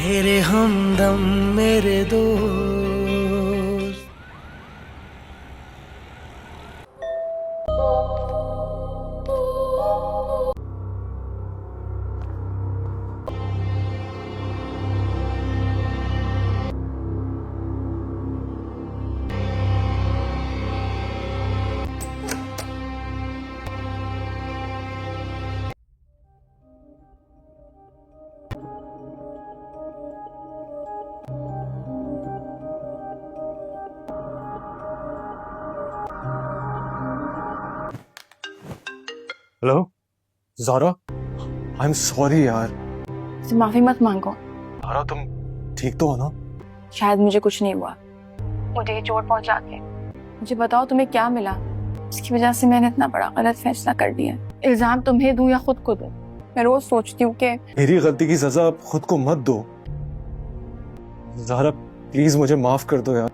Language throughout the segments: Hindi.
मेरे हमदम मेरे दोस्त। Hello Zara, I am sorry यार। माफी मत मांगो। ज़ारा तुम ठीक तो हो ना? शायद मुझे कुछ नहीं हुआ, मुझे ये चोट पहुंचा के। मुझे बताओ तुम्हें क्या मिला इसकी वजह से मैंने इतना बड़ा गलत फैसला कर दिया। इल्जाम तुम्हें दूं या खुद को दूं? मैं रोज सोचती हूँ कि मेरी गलती की सजा आप खुद को मत दो। ज़ारा प्लीज मुझे माफ कर दो यार।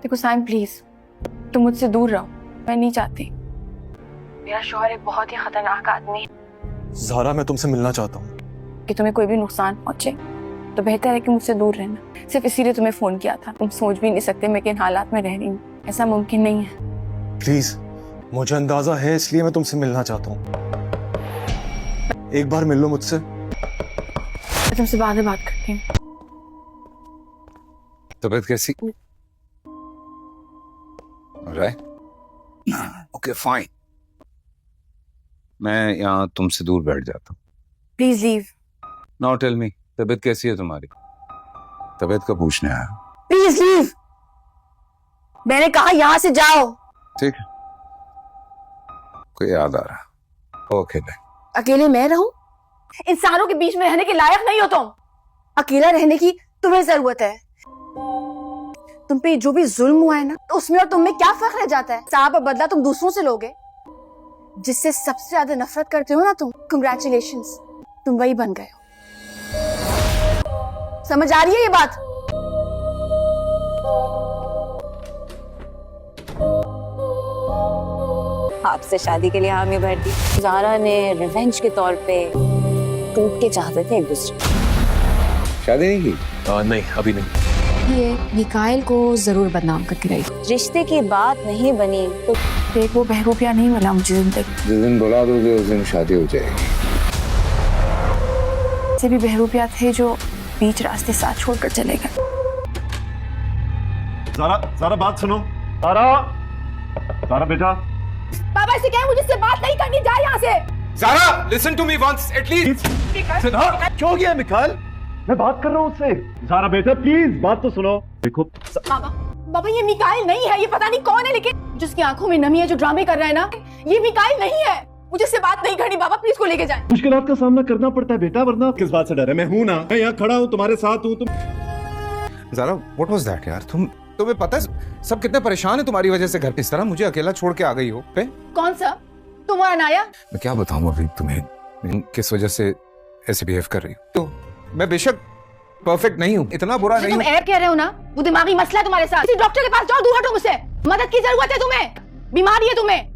देखो साइम प्लीज, तुम मुझसे दूर रहो, मैं नहीं चाहती। मेरा शौहर एक बहुत ही खतरनाक आदमी है। ज़ारा मैं तुमसे मिलना चाहता हूँ। कि तुम्हें कोई भी नुकसान पहुंचे तो बेहतर है कि मुझसे दूर रहना। सिर्फ इसीलिए तुम्हें फोन किया था। तुम सोच भी नहीं सकते मैं किन हालात में रह रही हूँ। ऐसा मुमकिन नहीं है। प्लीज, मुझे अंदाजा है इसलिए मैं तुमसे मिलना चाहता हूँ। एक बार मिल लो मुझसे। मैं तुमसे बाद में बात करती हूँ। तबीयत कैसी? ओके फाइन, मैं यहाँ तुमसे दूर बैठ जाता हूँ। Please leave. Now tell me, तबीयत कैसी है तुम्हारी? तबीयत का पूछने आया। Please leave. मैंने कहा यहाँ से जाओ। ठीक है, कोई याद आ रहा। Okay bye. अकेले मैं रहूं? इंसानों के बीच में रहने के लायक नहीं हो तुम। अकेला रहने की तुम्हें जरूरत है। तुम पे जो भी जुल्म हुआ है ना, तो उसमें और तुम में क्या फर्क रह जाता है? साहब बदला तुम दूसरों से लोगे। जिससे सबसे ज्यादा नफरत करते हो ना तुम, कंग्रेचुलेशंस, तुम वही बन गए हो। समझ आ रही है ये बात? आपसे शादी के लिए हामी भर दी। ज़ारा ने रिवेंज के तौर पे टूट के चाहते थे एक दूसरे। शादी नहीं की? नहीं, अभी नहीं। ये मिकाइल को जरूर बदनाम करके रही। रिश्ते की बात नहीं बनी तो देख, वो बहरूपिया नहीं मिला मुझे जिंदगी। जिस दिन बुला दोगे उस दिन शादी हो जाएगी। से भी बहरूपिया थे जो बीच रास्ते साथ छोड़कर चले गए। ज़ारा बात सुनो। ज़ारा बेटा। पापा इसे क्या, मुझे इससे बात नहीं करनी, जा यहाँ से। Zara listen to me once at least. क्यों गया मिकाइल? मैं बात कर रहा हूँ उससे। ज़ारा बेटा प्लीज बात तो सुनो। देखो बाबा ये मिकाइल नहीं है, ये पता नहीं कौन है, लेकिन जिसकी आंखों में नमी है, जो ड्रामे कर रहा है ना, ये मिकाइल नहीं है। मुझे इससे बात नहीं करनी। बाबा प्लीज को लेके जाएं। मुश्किलात का सामना करना पड़ता है बेटा, वरना किस बात से डर है? मैं हूं ना, मैं यहाँ खड़ा हूँ, तुम्हारे साथ हूँ। तुम ज़ारा व्हाट वाज दैट यार? तुम्हें पता है सब कितने परेशान है तुम्हारी वजह से घर पे। इस तरह मुझे अकेला छोड़ के आ गई हो पे? कौन सा? तुम और अनाया? मैं क्या बताऊं अभी तुम्हें किस वजह से ऐसे बिहेव कर रही हो। तो मैं बेशक परफेक्ट नहीं हूँ, इतना बुरा नहीं तुम हूँ। ऐप कह रहे हो ना, वो दिमागी मसला है तुम्हारे साथ। किसी डॉक्टर के पास जाओ, दूर हटो मुझसे। मदद की जरूरत है तुम्हें, बीमारी है तुम्हें।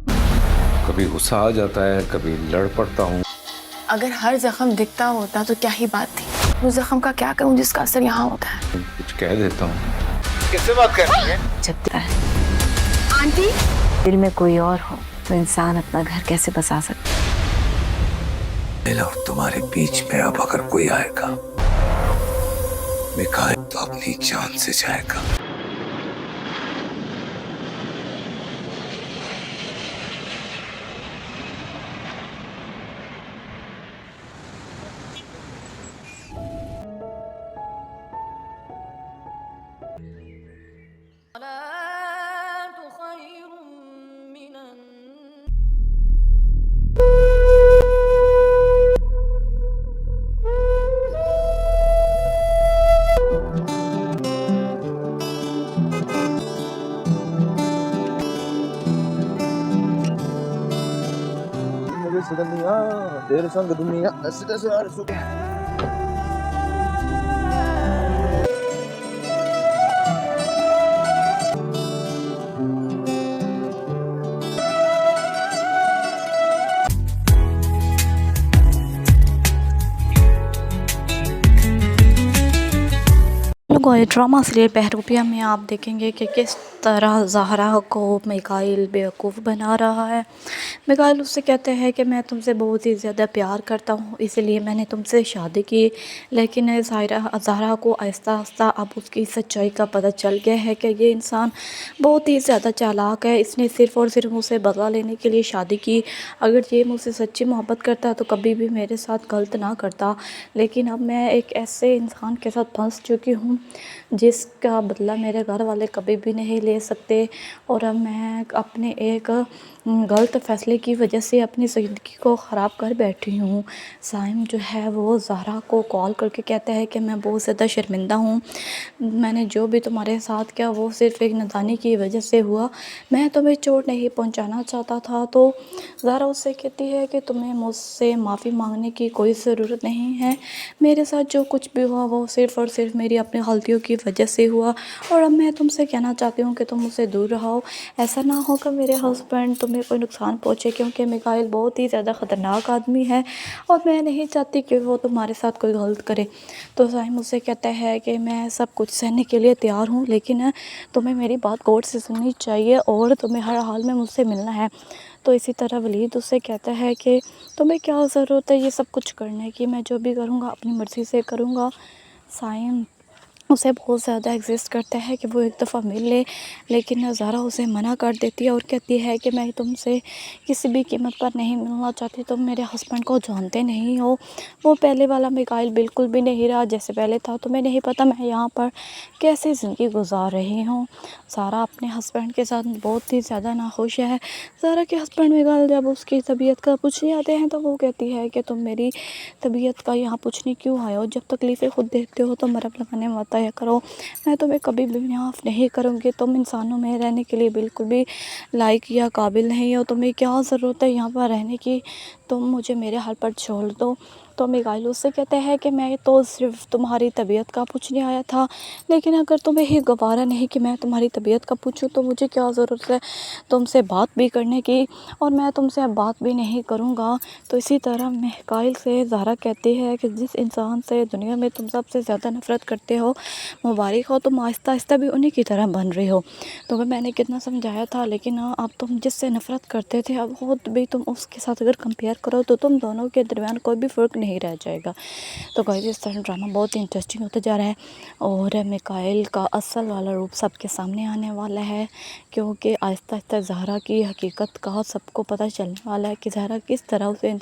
कभी गुस्सा आ जाता है, कभी लड़ पड़ता हूँ। अगर हर जख्म दिखता होता तो क्या ही बात थी। वो जख्म का क्या करूं जिसका असर यहाँ होता है। कुछ कह देता हूँ। किससे बात कर रही है? जब तक आंटी, दिल में कोई और हो तो इंसान अपना घर कैसे बसा सकता है? मेरा और तुम्हारे बीच में अब अगर कोई आएगा, मिकाइल तो अपनी जान से जाएगा। तेरे संग दुनिया ऐसे गोए ड्रामा सीरियल बहरूपिया में आप देखेंगे कि किस तरह ज़हरा को मिकाइल बेवकूफ़ बना रहा है। मिकाइल उससे कहते हैं कि मैं तुमसे बहुत ही ज़्यादा प्यार करता हूँ, इसलिए मैंने तुमसे शादी की। लेकिन ज़हरा को आहिस्ता आहिस्ता अब उसकी सच्चाई का पता चल गया है कि ये इंसान बहुत ही ज़्यादा चालाक है। इसने सिर्फ़ और सिर्फ मुझसे बदला लेने के लिए शादी की। अगर ये मुझसे सच्ची मोहब्बत करता तो कभी भी मेरे साथ गलत ना करता। लेकिन अब मैं एक ऐसे इंसान के साथ फंस चुकी हूँ जिसका बदला मेरे घर वाले कभी भी नहीं ले सकते, और अब मैं अपने एक गलत फ़ैसले की वजह से अपनी ज़िंदगी को ख़राब कर बैठी हूँ। साइम जो है वो ज़हरा को कॉल करके कहता है कि मैं बहुत ज़्यादा शर्मिंदा हूँ, मैंने जो भी तुम्हारे साथ किया वो सिर्फ़ एक नादानी की वजह से हुआ, मैं तुम्हें चोट नहीं पहुँचाना चाहता था। तो ज़हरा उससे कहती है कि तुम्हें मुझसे माफ़ी मांगने की कोई ज़रूरत नहीं है, मेरे साथ जो कुछ भी हुआ वो सिर्फ़ और सिर्फ मेरी अपनी गलतियों की वजह से हुआ, और अब मैं तुमसे कहना चाहती हूँ कि तुम मुझसे दूर रहो। ऐसा ना हो कि मेरे हस्बैंड तुम्हें कोई नुकसान पहुँचे, क्योंकि मिकाइल बहुत ही ज़्यादा ख़तरनाक आदमी है और मैं नहीं चाहती कि वो तुम्हारे साथ कोई गलत करे। तो साहिम मुझसे कहता है कि मैं सब कुछ सहने के लिए तैयार हूँ, लेकिन तुम्हें मेरी बात गौर से सुननी चाहिए और तुम्हें हर हाल में मुझसे मिलना है। तो इसी तरह वलीद उससे कहता है कि तुम्हें क्या ज़रूरत है ये सब कुछ करने की, मैं जो भी करूँगा अपनी मर्ज़ी से करूँगा। साइम उसे बहुत ज़्यादा एग्जिस्ट करता है कि वो एक दफ़ा मिल ले, लेकिन ज़हरा उसे मना कर देती है और कहती है कि मैं तुमसे किसी भी कीमत पर नहीं मिलना चाहती, तुम मेरे हस्बैंड को जानते नहीं हो, वो पहले वाला मिकाइल बिल्कुल भी नहीं रहा जैसे पहले था, तुम्हें नहीं पता मैं यहाँ पर कैसे ज़िंदगी गुजार रही हूँ। ज़हरा अपने हस्बैंड के साथ बहुत ही ज़्यादा नाखुश है। ज़हरा के हस्बैंड मिकाइल जब उसकी तबीयत का पूछने आते हैं तो वो कहती है कि तुम मेरी तबीयत का यहाँ पूछने क्यों आए हो, जब तकलीफ़ें खुद देखते हो तो मरहम लगाने मत आया करो, मैं तुम्हें कभी भी माफ़ नहीं करूँगी, तुम इंसानों में रहने के लिए बिल्कुल भी लायक या काबिल नहीं हो, तुम्हें क्या ज़रूरत है यहाँ पर रहने की, तुम मुझे मेरे हाल पर छोड़ दो। तो मिकाइल उससे कहते हैं कि मैं तो सिर्फ तुम्हारी तबीयत का पूछने आया था, लेकिन अगर तुम्हें ही गवारा नहीं कि मैं तुम्हारी तबीयत का पूछूं तो मुझे क्या ज़रूरत है तुमसे बात भी करने की, और मैं तुमसे अब बात भी नहीं करूँगा। तो इसी तरह मिकाइल से ज़हरा कहती है कि जिस इंसान से दुनिया में तुम सबसे ज़्यादा नफ़रत करते हो, मुबारक हो, तुम आहिस्ता आहिस्ता भी उन्हीं की तरह बन रही हो। तो मैंने कितना समझाया था, लेकिन अब तुम जिससे नफ़रत करते थे अब खुद भी तुम उसके साथ अगर कंपेयर करो तो तुम दोनों के दरमियान कोई भी फ़र्क नहीं रह जाएगा। तो गाइस इस तरह ड्रामा बहुत ही इंटरेस्टिंग होता जा रहा है और मिकाइल का असल वाला रूप सबके सामने आने वाला है, क्योंकि आहिस्ता आहिस्ता ज़हरा की हकीकत का सबको पता चलने वाला है कि ज़हरा किस तरह उसे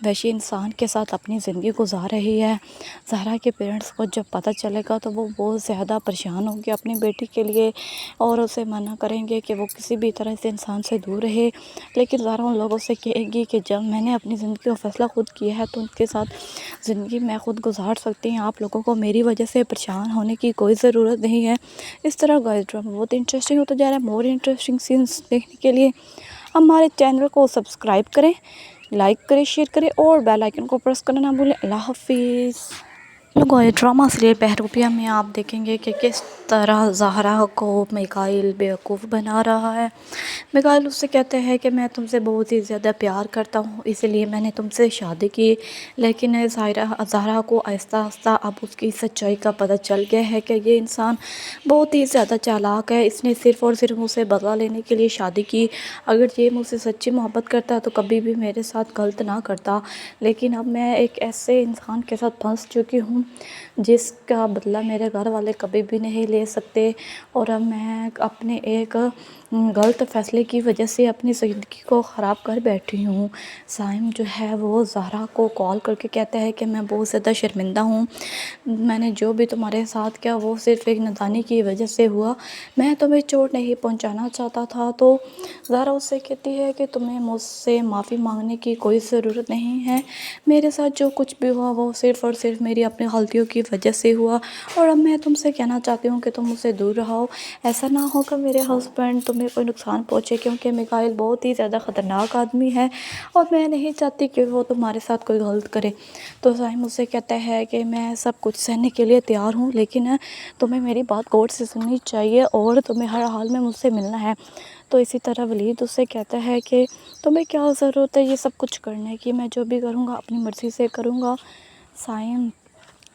वैसे इंसान के साथ अपनी ज़िंदगी गुजार रही है। ज़हरा के पेरेंट्स को जब पता चलेगा तो वो बहुत ज़्यादा परेशान होंगे अपनी बेटी के लिए और उसे मना करेंगे कि वो किसी भी तरह से इंसान से दूर रहे। लेकिन ज़हरा उन लोगों से कहेगी कि जब मैंने अपनी ज़िंदगी का फ़ैसला खुद किया है तो उनके साथ ज़िंदगी मैं खुद गुजार सकती हूँ, आप लोगों को मेरी वजह से परेशान होने की कोई ज़रूरत नहीं है। इस तरह गाइस ड्रामा बहुत इंटरेस्टिंग होता जा रहा है। मोर इंटरेस्टिंग सीन्स देखने के लिए हमारे चैनल को सब्सक्राइब करें, लाइक करें, शेयर करें और बेल आइकन को प्रेस करना ना भूलें। अल्लाह हाफिज़। गोए ड्रामा सीरियल बहरूपिया में आप देखेंगे कि किस तरह ज़हरा को मिकाइल बेवकूफ़ बना रहा है। मिकाइल उससे कहते हैं कि मैं तुमसे बहुत ही ज़्यादा प्यार करता हूँ, इसलिए मैंने तुमसे शादी की। लेकिन ज़हरा को आहिस्ता आहिस्ता अब उसकी सच्चाई का पता चल गया है कि ये इंसान बहुत ही ज़्यादा चालाक है, इसने सिर्फ़ और सिर्फ मुझसे बदला लेने के लिए शादी की। अगर ये मुझसे सच्ची मोहब्बत करता तो कभी भी मेरे साथ गलत ना करता। लेकिन अब मैं एक ऐसे इंसान के साथ फंस चुकी हूँ जिसका बदला मेरे घर वाले कभी भी नहीं ले सकते, और अब मैं अपने एक गलत फ़ैसले की वजह से अपनी ज़िंदगी को ख़राब कर बैठी हूँ। साइम जो है वो ज़हरा को कॉल करके कहता है कि मैं बहुत ज़्यादा शर्मिंदा हूँ, मैंने जो भी तुम्हारे साथ किया वो सिर्फ़ एक नादानी की वजह से हुआ, मैं तुम्हें चोट नहीं पहुँचाना चाहता था। तो ज़हरा उससे कहती है कि तुम्हें मुझसे माफ़ी मांगने की कोई ज़रूरत नहीं है, मेरे साथ जो कुछ भी हुआ वो सिर्फ़ और सिर्फ मेरी अपनी गलतियों की वजह से हुआ, और अब मैं तुमसे कहना चाहती हूँ कि तुम मुझसे दूर रहो। ऐसा ना हो कि मेरे हस्बैंड तुम्हें कोई नुकसान पहुँचे, क्योंकि मिकाइल बहुत ही ज़्यादा ख़तरनाक आदमी है और मैं नहीं चाहती कि वो तुम्हारे साथ कोई गलत करे। तो साहिम मुझसे कहता है कि मैं सब कुछ सहने के लिए तैयार हूँ, लेकिन तुम्हें मेरी बात गौर से सुननी चाहिए और तुम्हें हर हाल में मुझसे मिलना है। तो इसी तरह वलीद उससे कहता है कि तुम्हें क्या ज़रूरत है ये सब कुछ करने की, मैं जो भी करूँगा अपनी मर्ज़ी से करूँगा। साइम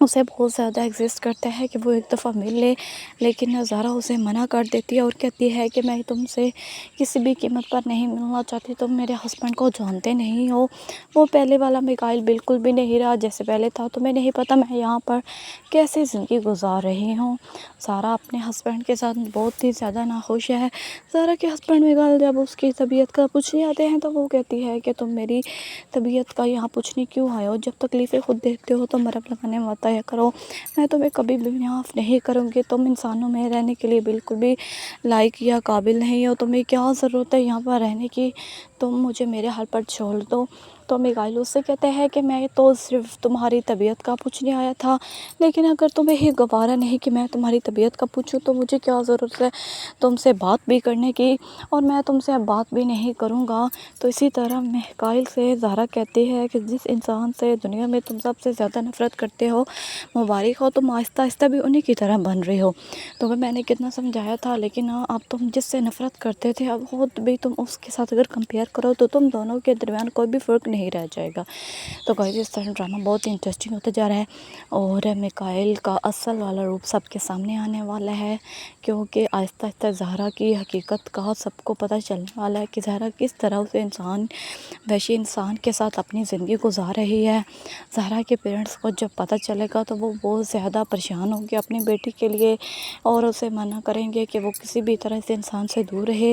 उसे बहुत ज़्यादा एग्जिस्ट करता है कि वो एक दफ़ा मिल ले, लेकिन ज़ारा उसे मना कर देती है और कहती है कि मैं तुमसे किसी भी कीमत पर नहीं मिलना चाहती, तुम मेरे हस्बैंड को जानते नहीं हो, वो पहले वाला मिकाइल बिल्कुल भी नहीं रहा जैसे पहले था, तुम्हें नहीं पता मैं यहाँ पर कैसे ज़िंदगी गुजार रही हूँ। ज़ारा अपने हस्बैंड के साथ बहुत ही ज़्यादा नाखुश है। ज़ारा के हस्बैंड मिकाइल जब उसकी तबीयत का पूछने आते हैं तो वो कहती है कि तुम मेरी तबीयत का यहाँ पूछने क्यों आए हो, जब तकलीफ़ें खुद देखते हो तो मरहम लगाने मत आया करो, मैं तुम्हें कभी भी माफ़ नहीं करूँगी, तुम इंसानों में रहने के लिए बिल्कुल भी लायक या काबिल नहीं हो, तुम्हें क्या ज़रूरत है यहाँ पर रहने की, तुम मुझे मेरे हाल पर छोड़ दो। तो मिकाइल उससे कहते हैं कि मैं तो सिर्फ तुम्हारी तबीयत का पूछने आया था, लेकिन अगर तुम्हें ये गवारा नहीं कि मैं तुम्हारी तबीयत का पूछूं तो मुझे क्या ज़रूरत है तुमसे बात भी करने की, और मैं तुमसे अब बात भी नहीं करूँगा। तो इसी तरह मिकाइल से ज़ारा कहती है कि जिस इंसान से दुनिया में तुम सबसे ज़्यादा नफ़रत करते हो, मुबारक हो, तुम आहिस्ता आहिस्ता भी उन्हीं की तरह बन रही हो। तो मैंने कितना समझाया था, लेकिन अब तुम जिससे नफ़रत करते थे अब खुद भी तुम उसके साथ अगर कंपेयर करो तो तुम दोनों के दरमियान कोई भी फ़र्क नहीं रह जाएगा। तो गाइस इस तरह ड्रामा बहुत इंटरेस्टिंग होता जा रहा है और मिकाइल का असल वाला रूप सबके सामने आने वाला है, क्योंकि आहिस्ता आहिस्ता ज़ारा की हकीकत का सबको पता चलने वाला है कि ज़ारा किस तरह से वैसे इंसान के साथ अपनी ज़िंदगी गुजार रही है। ज़ारा के पेरेंट्स को जब पता चलेगा तो वो बहुत ज़्यादा परेशान होंगे अपनी बेटी के लिए और उसे मना करेंगे कि वो किसी भी तरह से इंसान से दूर रहे।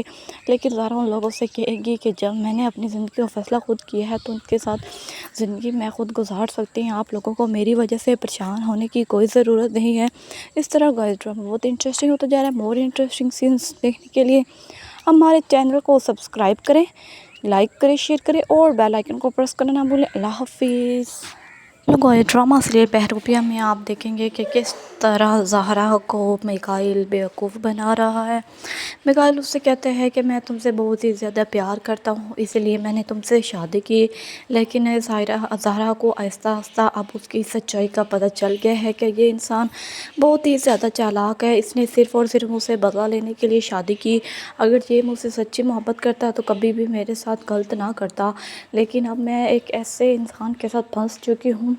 लेकिन ज़ारा उन लोगों से कहेगी कि जब मैंने अपनी ज़िंदगी का फ़ैसला खुद किया है तो उनके साथ ज़िंदगी मैं खुद गुजार सकती हूँ, आप लोगों को मेरी वजह से परेशान होने की कोई ज़रूरत नहीं है। इस तरह गाइस ड्रामा बहुत इंटरेस्टिंग होता जा रहा है। मोर इंटरेस्टिंग सीन्स देखने के लिए हमारे चैनल को सब्सक्राइब करें, लाइक करें, शेयर करें और बेल आइकन को प्रेस करना ना भूलें। अल्लाह हाफिज़। गाइस ड्रामा सीरियल बहरूपिया में आप देखेंगे कि किस तरह ज़ाहरा को मिकाइल बेवकूफ़ बना रहा है। मिकाइल उससे कहते हैं कि मैं तुमसे बहुत ही ज़्यादा प्यार करता हूँ, इसलिए मैंने तुमसे शादी की, लेकिन ज़ाहरा को आहिस्ता आहिस्ता अब उसकी सच्चाई का पता चल गया है कि ये इंसान बहुत ही ज़्यादा चालाक है, इसने सिर्फ़ और सिर्फ मुझसे बदला लेने के लिए शादी की। अगर ये मुझसे सच्ची मोहब्बत करता तो कभी भी मेरे साथ गलत ना करता, लेकिन अब मैं एक ऐसे इंसान के साथ फंस चुकी हूँ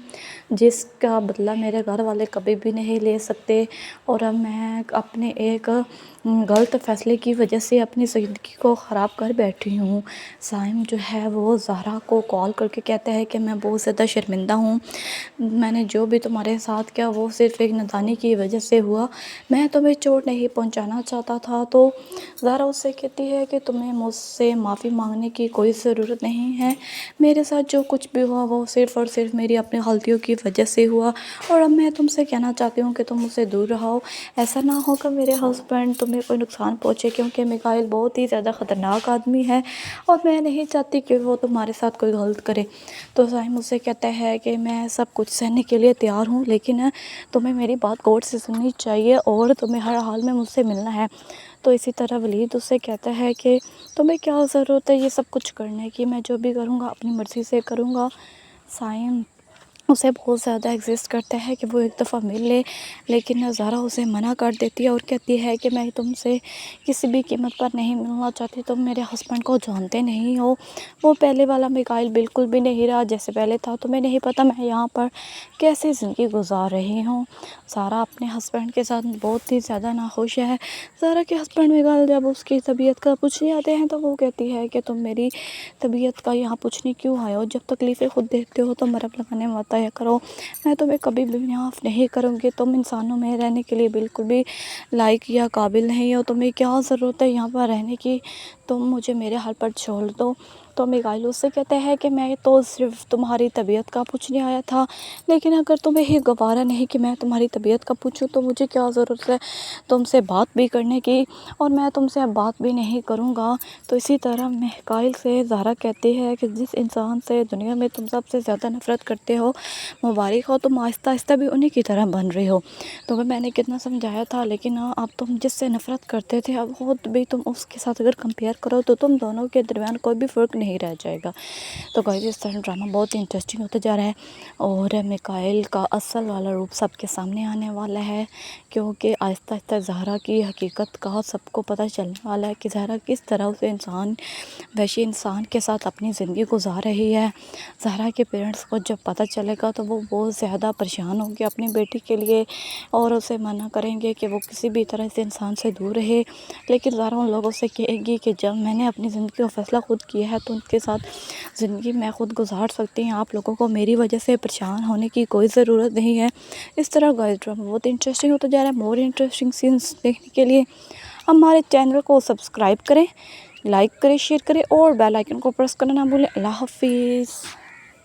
जिसका बदला मेरे घर वाले कभी भी नहीं ले सकते, और अब मैं अपने एक गलत फ़ैसले की वजह से अपनी ज़िंदगी को ख़राब कर बैठी हूँ। साइम जो है वो ज़ाहरा को कॉल करके कहता है कि मैं बहुत ज़्यादा शर्मिंदा हूँ, मैंने जो भी तुम्हारे साथ किया वो सिर्फ़ एक नादानी की वजह से हुआ, मैं तुम्हें चोट नहीं पहुँचाना चाहता था। तो ज़ाहरा उससे कहती है कि तुम्हें मुझसे माफ़ी मांगने की कोई ज़रूरत नहीं है, मेरे साथ जो कुछ भी हुआ वो सिर्फ़ और सिर्फ मेरी अपनी गलतियों की वजह से हुआ, और अब मैं तुमसे कहना चाहती हूँ कि तुम मुझसे दूर रहो, ऐसा ना हो कि मेरे हस्बैंड तुम्हें कोई नुकसान पहुँचे, क्योंकि मिकाइल बहुत ही ज़्यादा ख़तरनाक आदमी है और मैं नहीं चाहती कि वो तुम्हारे साथ कोई गलत करे। तो साहिम मुझसे कहता है कि मैं सब कुछ सहने के लिए तैयार हूँ, लेकिन तुम्हें मेरी बात गौर से सुननी चाहिए और तुम्हें हर हाल में मुझसे मिलना है। तो इसी तरह वलीद उससे कहता है कि तुम्हें क्या ज़रूरत है ये सब कुछ करने की, मैं जो भी करूँगा अपनी मर्ज़ी से करूँगा। साइम उसे बहुत ज़्यादा एग्जिस्ट करता है कि वो एक दफ़ा मिल ले, लेकिन ज़ारा उसे मना कर देती है और कहती है कि मैं तुमसे किसी भी कीमत पर नहीं मिलना चाहती, तुम मेरे हस्बैंड को जानते नहीं हो, वो पहले वाला मिकाइल बिल्कुल भी नहीं रहा जैसे पहले था, तुम्हें नहीं पता मैं यहाँ पर कैसे ज़िंदगी गुजार रही हूँ। ज़ारा अपने हस्बैंड के साथ बहुत ही ज़्यादा नाखुश है। ज़ारा के हस्बैंड मिकाइल जब उसकी तबीयत का पूछने आते हैं तो वो कहती है कि तुम मेरी तबीयत का यहाँ पूछने क्यों आए हो, जब तकलीफ़ें खुद देखते हो तो मरहम लगाने मत आया करो, मैं तुम्हें कभी भी माफ़ नहीं करूँगी, तुम इंसानों में रहने के लिए बिल्कुल भी लायक या काबिल नहीं हो, तुम्हें क्या ज़रूरत है यहाँ पर रहने की, तुम मुझे मेरे हाल पर छोड़ दो। तो मिकाइल उससे कहते हैं कि मैं तो सिर्फ तुम्हारी तबीयत का पूछने आया था, लेकिन अगर तुम्हें ये गवारा नहीं कि मैं तुम्हारी तबीयत का पूछूं तो मुझे क्या ज़रूरत है तुमसे बात भी करने की, और मैं तुमसे अब बात भी नहीं करूँगा। तो इसी तरह मिकाइल से ज़ारा कहती है कि जिस इंसान से दुनिया में तुम सबसे ज़्यादा नफ़रत करते हो, मुबारक हो, तुम आहिस्ता आहिस्ता भी उन्हीं की तरह बन रही हो। तो मैंने कितना समझाया था, लेकिन अब तुम जिससे नफ़रत करते थे अब खुद भी तुम उसके साथ अगर कंपेयर करो तो तुम दोनों के दरमियान कोई भी फ़र्क नहीं रह जाएगा। तो गाइस इस तरह ड्रामा बहुत ही इंटरेस्टिंग होता जा रहा है और मिकाइल का असल वाला रूप सबके सामने आने वाला है, क्योंकि आहिस्ता आहिस्ता ज़हरा की हकीकत का सबको पता चलने वाला है कि ज़हरा किस तरह से वैसे इंसान के साथ अपनी ज़िंदगी गुजार रही है। ज़हरा के पेरेंट्स को जब पता चलेगा तो वो बहुत ज़्यादा परेशान होंगे अपनी बेटी के लिए और उसे मना करेंगे कि वो किसी भी तरह से इंसान से दूर रहे। लेकिन ज़हरा उन लोगों से कहेगी कि जब मैंने अपनी ज़िंदगी का फ़ैसला खुद किया है तो उनके साथ ज़िंदगी मैं खुद गुजार सकती हूँ, आप लोगों को मेरी वजह से परेशान होने की कोई ज़रूरत नहीं है। इस तरह गाइस ड्रामा बहुत इंटरेस्टिंग होता जा रहा है। मोर इंटरेस्टिंग सीन्स देखने के लिए हमारे चैनल को सब्सक्राइब करें, लाइक करें, शेयर करें और बेल आइकन को प्रेस करना ना भूलें। अल्लाह हाफिज़।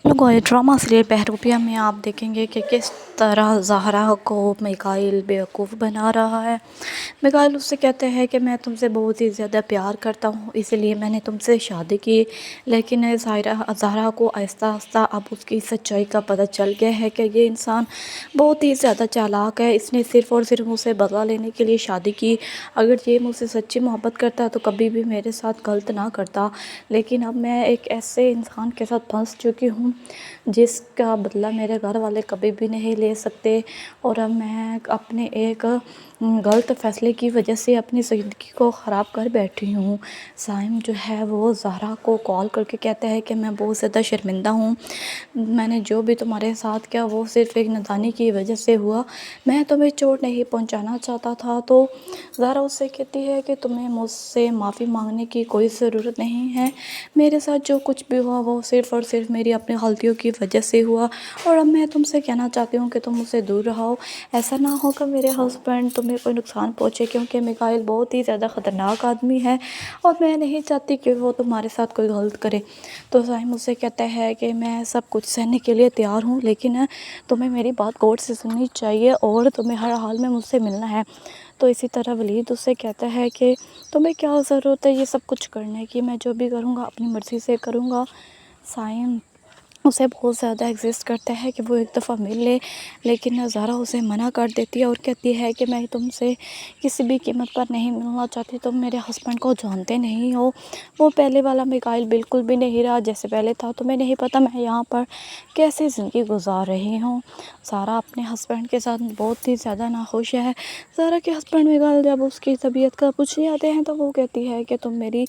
गाइस ड्रामा सीरियल बहरूपिया में आप देखेंगे कि किस तरह ज़हरा को मिकाइल बेवकूफ़ बना रहा है। मिकाइल उससे कहते हैं कि मैं तुमसे बहुत ही ज़्यादा प्यार करता हूँ, इसलिए मैंने तुमसे शादी की। लेकिन ज़हरा को आहिस्ता आहिस्ता अब उसकी सच्चाई का पता चल गया है कि ये इंसान बहुत ही ज़्यादा चालाक है। इसने सिर्फ़ और सिर्फ मुझसे बदला लेने के लिए शादी की। अगर ये मुझसे सच्ची मोहब्बत करता तो कभी भी मेरे साथ गलत ना करता। लेकिन अब मैं एक ऐसे इंसान के साथ फंस चुकी हूँ जिसका बदला मेरे घर वाले कभी भी नहीं ले सकते और अब मैं अपने एक गलत फ़ैसले की वजह से अपनी ज़िंदगी को ख़राब कर बैठी हूँ। साइम जो है वो ज़हरा को कॉल करके कहता है कि मैं बहुत ज़्यादा शर्मिंदा हूँ, मैंने जो भी तुम्हारे साथ किया वो सिर्फ़ एक नादानी की वजह से हुआ, मैं तुम्हें चोट नहीं पहुँचाना चाहता था। तो ज़हरा उससे कहती है कि तुम्हें मुझसे माफ़ी मांगने की कोई ज़रूरत नहीं है, मेरे साथ जो कुछ भी हुआ वो सिर्फ़ और सिर्फ मेरी अपनी गलतियों की वजह से हुआ और अब मैं तुमसे कहना चाहती हूँ कि तुम मुझसे दूर रहो। ऐसा ना हो कि मेरे हस्बैंड तुम्हें कोई नुकसान पहुँचे, क्योंकि मिकाइल बहुत ही ज़्यादा ख़तरनाक आदमी है और मैं नहीं चाहती कि वो तुम्हारे साथ कोई गलत करे। तो साहिम मुझसे कहता है कि मैं सब कुछ सहने के लिए तैयार हूँ, लेकिन तुम्हें मेरी बात गौर से सुननी चाहिए और तुम्हें हर हाल में मुझसे मिलना है। तो इसी तरह वलीद उससे कहता है कि तुम्हें क्या ज़रूरत है ये सब कुछ करने की, मैं जो भी करूँगा अपनी मर्ज़ी से करूँगा। साइम उसे बहुत ज़्यादा एग्जिस्ट करता है कि वो एक दफ़ा मिल ले, लेकिन ज़हरा उसे मना कर देती है और कहती है कि मैं तुमसे किसी भी कीमत पर नहीं मिलना चाहती, तुम मेरे हस्बैंड को जानते नहीं हो, वो पहले वाला मिकाइल बिल्कुल भी नहीं रहा जैसे पहले था, तुम्हें नहीं पता मैं यहाँ पर कैसे ज़िंदगी गुजार रही हूँ। ज़हरा अपने हस्बैंड के साथ बहुत ही ज़्यादा नाखुश है। ज़हरा के हस्बैंड मिकाइल जब उसकी तबीयत का पूछने आते हैं तो वो कहती है कि तुम मेरी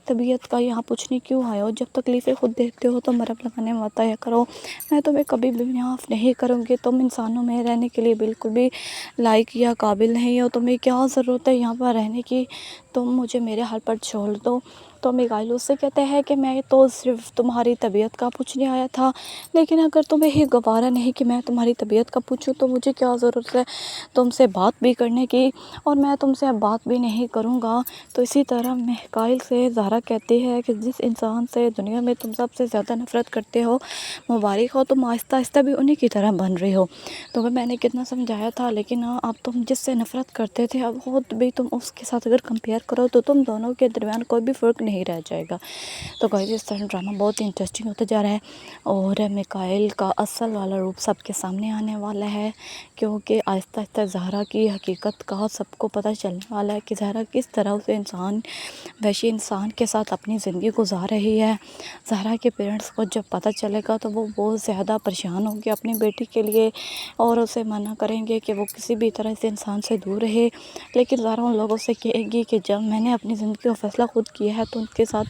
तबीयत का यहाँ पूछने क्यों आए हो, जब तकलीफ़ें खुद देखते हो तो मरहम लगाने मत आया करो, मैं तुम्हें कभी भी माफ़ नहीं करूँगी, तुम इंसानों में रहने के लिए बिल्कुल भी लायक या काबिल नहीं हो, तुम्हें क्या ज़रूरत है यहाँ पर रहने की, तुम मुझे मेरे हाल पर छोड़ दो। तो मिकाइल उससे कहते हैं कि मैं तो सिर्फ तुम्हारी तबीयत का पूछने आया था, लेकिन अगर तुम्हें ही गवारा नहीं कि मैं तुम्हारी तबीयत का पूछूं तो मुझे क्या ज़रूरत है तुमसे बात भी करने की, और मैं तुमसे अब बात भी नहीं करूँगा। तो इसी तरह मिकाइल से ज़हरा कहती है कि जिस इंसान से दुनिया में तुम सबसे ज़्यादा नफ़रत करते हो, मुबारक हो, तुम आहिस्ता आहिस्ता भी उन्हीं की तरह बन रही हो। तो मैंने कितना समझाया था, लेकिन अब तुम जिससे नफ़रत करते थे अब खुद भी तुम उसके साथ अगर कंपेयर करो तो तुम दोनों के दरमियान कोई भी फ़र्क नहीं रह जाएगा। तो गाइस इस तरह ड्रामा बहुत ही इंटरेस्टिंग होता जा रहा है और मिकाइल का असल वाला रूप सबके सामने आने वाला है, क्योंकि आहिस्ता आहिस्ता ज़हरा की हकीकत का सबको पता चलने वाला है कि ज़हरा किस तरह से वैसे इंसान के साथ अपनी ज़िंदगी गुजार रही है। ज़हरा के पेरेंट्स को जब पता चलेगा तो वो बहुत ज़्यादा परेशान होंगे अपनी बेटी के लिए और उसे मना करेंगे कि वो किसी भी तरह से इंसान से दूर रहे। लेकिन ज़हरा उन लोगों से कहेगी कि जब मैंने अपनी ज़िंदगी का फ़ैसला खुद किया है तो उनके साथ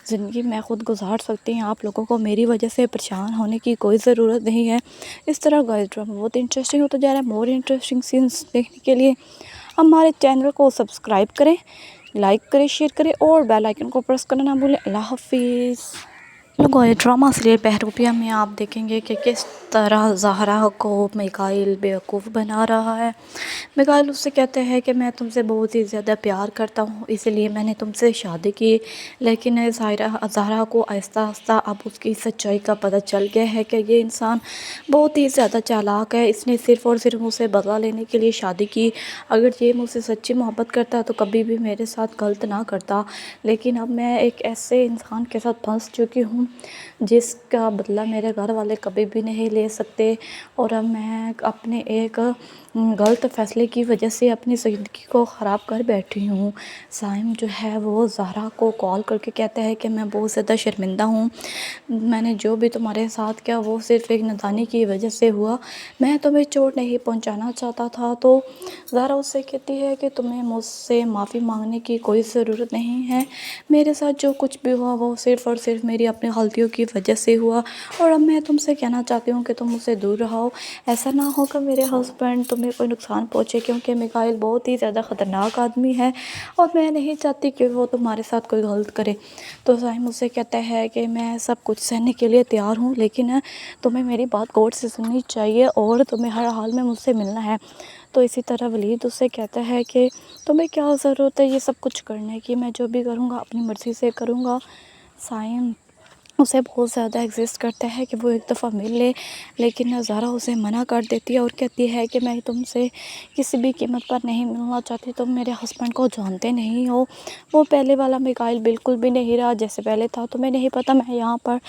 ज़िंदगी मैं खुद गुजार सकती हूँ, आप लोगों को मेरी वजह से परेशान होने की कोई ज़रूरत नहीं है। इस तरह गाइस ड्रामा बहुत इंटरेस्टिंग होता जा रहा है। मोर इंटरेस्टिंग सीन्स देखने के लिए हमारे चैनल को सब्सक्राइब करें, लाइक करें, शेयर करें और बेल आइकन को प्रेस करना ना भूलें। अल्लाह हाफिज़। गाइस ड्रामा सीरियल बहरूपिया में आप देखेंगे कि किस तरह ज़हरा को मिकाइल बेवकूफ़ बना रहा है। मिकाइल उससे कहते हैं कि मैं तुमसे बहुत ही ज़्यादा प्यार करता हूँ, इसलिए मैंने तुमसे शादी की। लेकिन ज़हरा को आहिस्ता आहिस्ता अब उसकी सच्चाई का पता चल गया है कि ये इंसान बहुत ही ज़्यादा चालाक है, इसने सिर्फ़ और सिर्फ मुझसे बदला लेने के लिए शादी की। अगर ये मुझसे सच्ची मोहब्बत करता तो कभी भी मेरे साथ गलत ना करता। लेकिन अब मैं एक ऐसे इंसान के साथ फंस चुकी हूँ हूँ, जिसका बदला मेरे घर वाले कभी भी नहीं ले सकते। और अब मैं अपने एक गलत फ़ैसले की वजह से अपनी ज़िंदगी को ख़राब कर बैठी हूँ। साइम जो है वो ज़हरा को कॉल करके कहता है कि मैं बहुत ज़्यादा शर्मिंदा हूँ, मैंने जो भी तुम्हारे साथ किया वो सिर्फ़ एक नादानी की वजह से हुआ, मैं तुम्हें चोट नहीं पहुँचाना चाहता था। तो ज़हरा उससे कहती है कि तुम्हें मुझसे माफ़ी मांगने की कोई ज़रूरत नहीं है, मेरे साथ जो कुछ भी हुआ वो सिर्फ़ और सिर्फ मेरी अपनी गलतियों की वजह से हुआ। और अब मैं तुमसे कहना चाहती हूँ कि तुम मुझसे दूर रहो, ऐसा ना हो कि मेरे हस्बैंड तुम्हें कोई नुकसान पहुँचे, क्योंकि मिकाइल बहुत ही ज़्यादा ख़तरनाक आदमी है और मैं नहीं चाहती कि वो तुम्हारे साथ कोई गलत करे। तो साहिम मुझसे कहता है कि मैं सब कुछ सहने के लिए तैयार हूँ, लेकिन तुम्हें मेरी बात गौर से सुननी चाहिए और तुम्हें हर हाल में मुझसे मिलना है। तो इसी तरह वलीद उससे कहता है कि तुम्हें क्या ज़रूरत है ये सब कुछ करने की, मैं जो भी करूँगा अपनी मर्ज़ी से करूँगा। साइम उसे बहुत ज़्यादा एग्जिस्ट करता है कि वो एक दफ़ा मिल ले, लेकिन ज़हरा उसे मना कर देती है और कहती है कि मैं तुमसे किसी भी कीमत पर नहीं मिलना चाहती, तुम मेरे हस्बैंड को जानते नहीं हो, वो पहले वाला मिकाइल बिल्कुल भी नहीं रहा जैसे पहले था, तुम्हें नहीं पता मैं यहाँ पर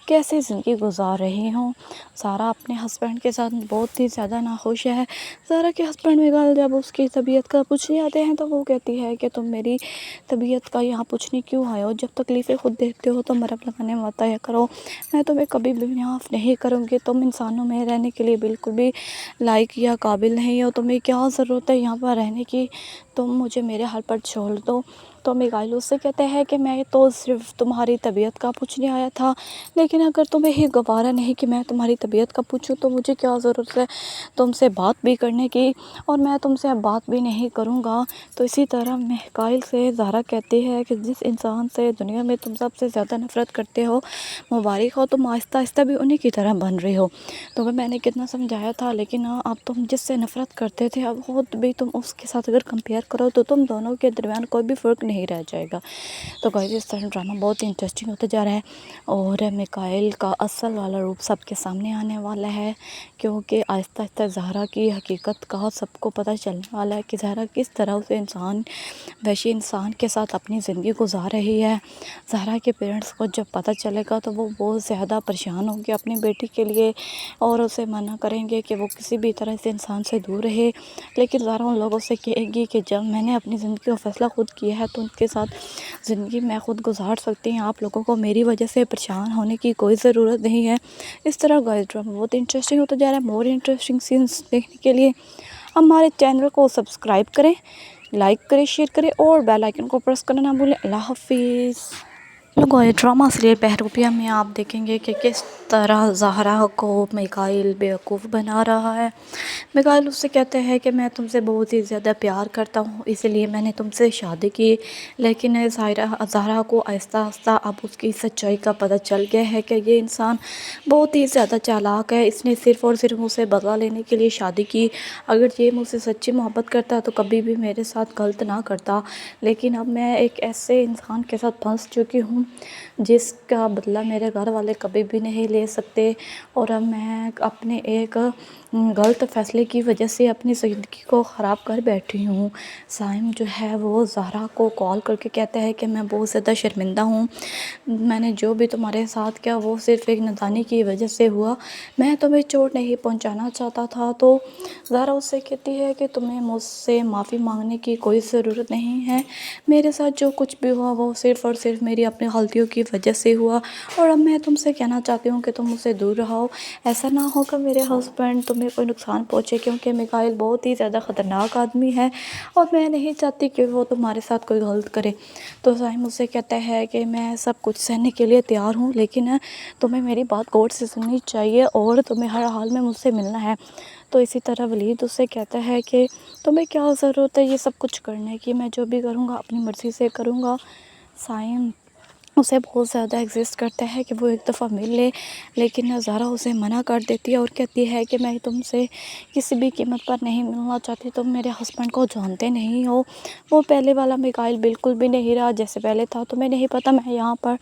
कैसे ज़िंदगी गुजार रही हूँ। ज़हरा अपने हस्बैंड के साथ बहुत ही ज़्यादा नाखुश है। ज़हरा के हस्बैंड मिकाइल जब उसकी तबीयत का पूछने आते हैं तो वो कहती है कि तुम मेरी तबीयत का यहाँ पूछने क्यों आए हो, जब तकलीफ़ें खुद देखते हो तो मरहम लगाने मत आया करो, मैं तुम्हें कभी भी माफ़ नहीं करूँगी, तुम इंसानों में रहने के लिए बिल्कुल भी लायक या काबिल नहीं हो, तुम्हें क्या ज़रूरत है यहाँ पर रहने की, तुम मुझे मेरे हाल पर छोड़ दो। तो मिकाइल उससे कहते हैं कि मैं तो सिर्फ तुम्हारी तबीयत का पूछने आया था, लेकिन अगर तुम्हें ही गवारा नहीं कि मैं तुम्हारी तबीयत का पूछूं तो मुझे क्या ज़रूरत है तुमसे बात भी करने की, और मैं तुमसे अब बात भी नहीं करूँगा। तो इसी तरह मिकाइल से ज़हरा कहती है कि जिस इंसान से दुनिया में तुम सबसे ज़्यादा नफ़रत करते हो, मुबारक हो, तुम आहिस्ता आहिस्ता भी उन्हीं की तरह बन रही हो। तो वह मैंने कितना समझाया था, लेकिन अब तुम जिससे नफ़रत करते थे अब खुद भी तुम उसके साथ अगर कंपेयर करो तो तुम दोनों के दरमियान कोई भी फ़र्क नहीं रह जाएगा। तो गाइस इस तरह ड्रामा बहुत ही इंटरेस्टिंग होता जा रहा है और मिकाइल का असल वाला रूप सबके सामने आने वाला है, क्योंकि आहिस्ता आहिस्ता ज़हरा की हकीकत का सबको पता चलने वाला है कि ज़हरा किस तरह से वैसे इंसान के साथ अपनी ज़िंदगी गुजार रही है। ज़हरा के पेरेंट्स को जब पता चलेगा तो वो बहुत ज़्यादा परेशान होंगे अपनी बेटी के लिए और उसे मना करेंगे कि वो किसी भी तरह से इंसान से दूर रहे। लेकिन ज़हरा उन लोगों से कहेगी कि जब मैंने अपनी ज़िंदगी का फ़ैसला खुद किया है तो उनके साथ ज़िंदगी मैं खुद गुजार सकती हूँ, आप लोगों को मेरी वजह से परेशान होने की कोई ज़रूरत नहीं है। इस तरह गाइस ड्रामा बहुत इंटरेस्टिंग होता जा रहा है। मोर इंटरेस्टिंग सीन्स देखने के लिए हमारे चैनल को सब्सक्राइब करें, लाइक करें, शेयर करें और बेल आइकन को प्रेस करना ना भूलें। अल्लाह हाफिज़। गाइस ड्रामा सीरियल बहरूपिया में आप देखेंगे कि किस तरह ज़हरा को मिकाइल बेवकूफ़ बना रहा है। मिकाइल उससे कहते हैं कि मैं तुमसे बहुत ही ज़्यादा प्यार करता हूँ, इसलिए मैंने तुमसे शादी की, लेकिन ज़हरा को आहिस्ता आहिस्ता अब उसकी सच्चाई का पता चल गया है कि ये इंसान बहुत ही ज़्यादा चालाक है, इसने सिर्फ़ और सिर्फ मुझसे बदला लेने के लिए शादी की, अगर ये मुझसे सच्ची मोहब्बत करता तो कभी भी मेरे साथ गलत ना करता। लेकिन अब मैं एक ऐसे इंसान के साथ फंस चुकी हूँ जिसका बदला मेरे घर वाले कभी भी नहीं ले सकते, और अब मैं अपने एक गलत फ़ैसले की वजह से अपनी ज़िंदगी को ख़राब कर बैठी हूँ। साइम जो है वो ज़हरा को कॉल करके कहता है कि मैं बहुत ज़्यादा शर्मिंदा हूँ, मैंने जो भी तुम्हारे साथ किया वो सिर्फ़ एक नादानी की वजह से हुआ, मैं तुम्हें चोट नहीं पहुँचाना चाहता था। तो ज़हरा उससे कहती है कि तुम्हें मुझसे माफ़ी मांगने की कोई ज़रूरत नहीं है, मेरे साथ जो कुछ भी हुआ वो सिर्फ़ और सिर्फ मेरी अपनी गलतियों की वजह से हुआ, और अब मैं तुमसे कहना चाहती हूँ कि तुम मुझसे दूर रहो, ऐसा ना हो कि मेरे हस्बैंड तुम्हें कोई नुकसान पहुँचे, क्योंकि मिकाइल बहुत ही ज़्यादा ख़तरनाक आदमी है और मैं नहीं चाहती कि वो तुम्हारे साथ कोई गलत करे। तो साहिम मुझसे कहता है कि मैं सब कुछ सहने के लिए तैयार हूँ, लेकिन तुम्हें मेरी बात गौर से सुननी चाहिए और तुम्हें हर हाल में मुझसे मिलना है। तो इसी तरह वलीद उससे कहता है कि तुम्हें क्या ज़रूरत है ये सब कुछ करने की, मैं जो भी करूँगा अपनी मर्ज़ी से करूँगा। साइम उसे बहुत ज़्यादा एग्जिस्ट करता है कि वो एक दफ़ा मिल ले, लेकिन ज़हरा उसे मना कर देती है और कहती है कि मैं तुमसे किसी भी कीमत पर नहीं मिलना चाहती, तुम मेरे हस्बैंड को जानते नहीं हो, वो पहले वाला मिकाइल बिल्कुल भी नहीं रहा जैसे पहले था, तुम्हें नहीं पता मैं यहाँ पर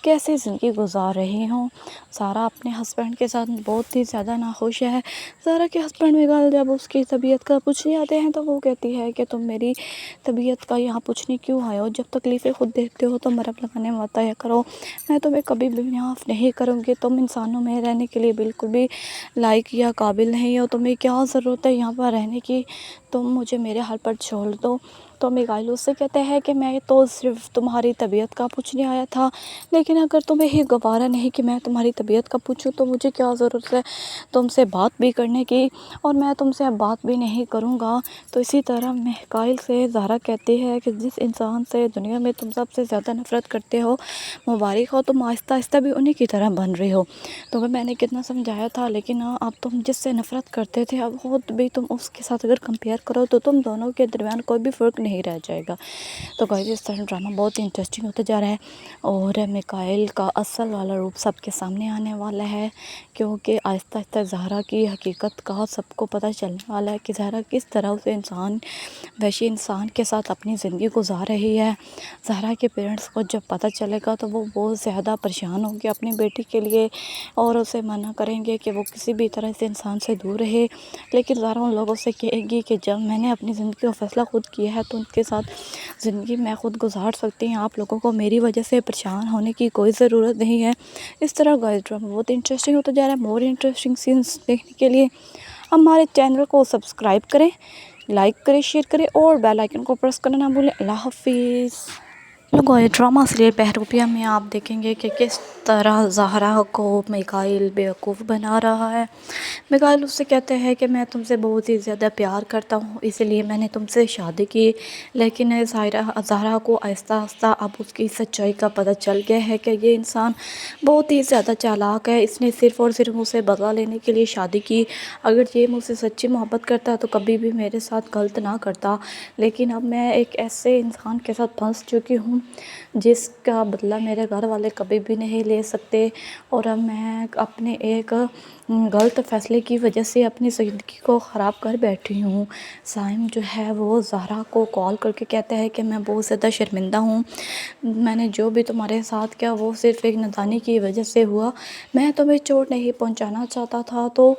कैसे ज़िंदगी गुजार रही हूँ। ज़हरा अपने हस्बैंड के साथ बहुत ही ज़्यादा नाखुश है। ज़हरा के हस्बैंड मिकाइल जब उसकी तबीयत का पूछने आते हैं तो वो कहती है कि तुम मेरी तबीयत का यहाँ पूछने क्यों आए हो, जब तकलीफ़ें खुद देखते हो तो मरहम लगाने मत आया बताया करो, मैं तुम्हें कभी भी माफ़ नहीं करूँगी। तुम इंसानों में रहने के लिए बिल्कुल भी लायक या काबिल नहीं हो। तुम्हें क्या ज़रूरत है यहाँ पर रहने की, तुम मुझे मेरे हाल पर छोड़ दो। तो मिकाइल उससे कहते हैं कि मैं तो सिर्फ़ तुम्हारी तबीयत का पूछने आया था, लेकिन अगर तुम्हें ये गवारा नहीं कि मैं तुम्हारी तबीयत का पूछूं तो मुझे क्या ज़रूरत है तुमसे बात भी करने की, और मैं तुमसे अब बात भी नहीं करूँगा। तो इसी तरह मिकाइल से ज़हरा कहती है कि जिस इंसान से दुनिया में तुम सबसे ज़्यादा नफ़रत करते हो, मुबारक हो, तुम आहिस्ता आहिस्ता भी उन्हीं की तरह बन रही हो। तो वह मैंने कितना समझाया था, लेकिन अब तुम जिससे नफ़रत करते थे अब खुद भी तुम उसके साथ अगर कंपेयर करो तो तुम दोनों के दरमियान कोई भी फ़र्क नहीं रह जाएगा। तो गाइस इस तरह ड्रामा बहुत ही इंटरेस्टिंग होता जा रहा है और मिकाइल का असल वाला रूप सबके सामने आने वाला है, क्योंकि आहिस्ता आहिस्ता ज़हरा की हकीकत का सबको पता चलने वाला है कि ज़हरा किस तरह से वैसे इंसान के साथ अपनी ज़िंदगी गुजार रही है। ज़हरा के पेरेंट्स को जब पता चलेगा तो वो बहुत ज़्यादा परेशान होंगे अपनी बेटी के लिए और उसे मना करेंगे कि वो किसी भी तरह से इंसान से दूर रहे। लेकिन ज़हरा उन लोगों से कहेगी कि जब मैंने अपनी ज़िंदगी का फ़ैसला खुद किया है तो उनके साथ ज़िंदगी मैं खुद गुजार सकती हूँ, आप लोगों को मेरी वजह से परेशान होने की कोई ज़रूरत नहीं है। इस तरह गाइस ड्रामा बहुत इंटरेस्टिंग होता जा रहा है। मोर इंटरेस्टिंग सीन्स देखने के लिए हमारे चैनल को सब्सक्राइब करें, लाइक करें, शेयर करें और बेल आइकन को प्रेस करना ना भूलें। अल्लाह हाफिज़। गाइस ड्रामा सीरियल बहरूपिया में आप देखेंगे कि किस तरह ज़हरा को मिकाइल बेवकूफ़ बना रहा है। मिकाइल उससे कहते हैं कि मैं तुमसे बहुत ही ज़्यादा प्यार करता हूँ, इसलिए मैंने तुमसे शादी की। लेकिन ज़हरा को आहिस्ता आहिस्ता अब उसकी सच्चाई का पता चल गया है कि ये इंसान बहुत ही ज़्यादा चालाक है। इसने सिर्फ़ और सिर्फ मुझसे बदला लेने के लिए शादी की। अगर ये मुझसे सच्ची मोहब्बत करता तो कभी भी मेरे साथ गलत ना करता। लेकिन अब मैं एक ऐसे इंसान के साथ फंस चुकी हूँ जिसका बदला मेरे घर वाले कभी भी नहीं ले सकते, और अब मैं अपने एक गलत फ़ैसले की वजह से अपनी ज़िंदगी को ख़राब कर बैठी हूँ। साइम जो है वो ज़हरा को कॉल करके कहता है कि मैं बहुत ज़्यादा शर्मिंदा हूँ, मैंने जो भी तुम्हारे साथ किया वो सिर्फ़ एक नादानी की वजह से हुआ, मैं तुम्हें चोट नहीं पहुँचाना चाहता था। तो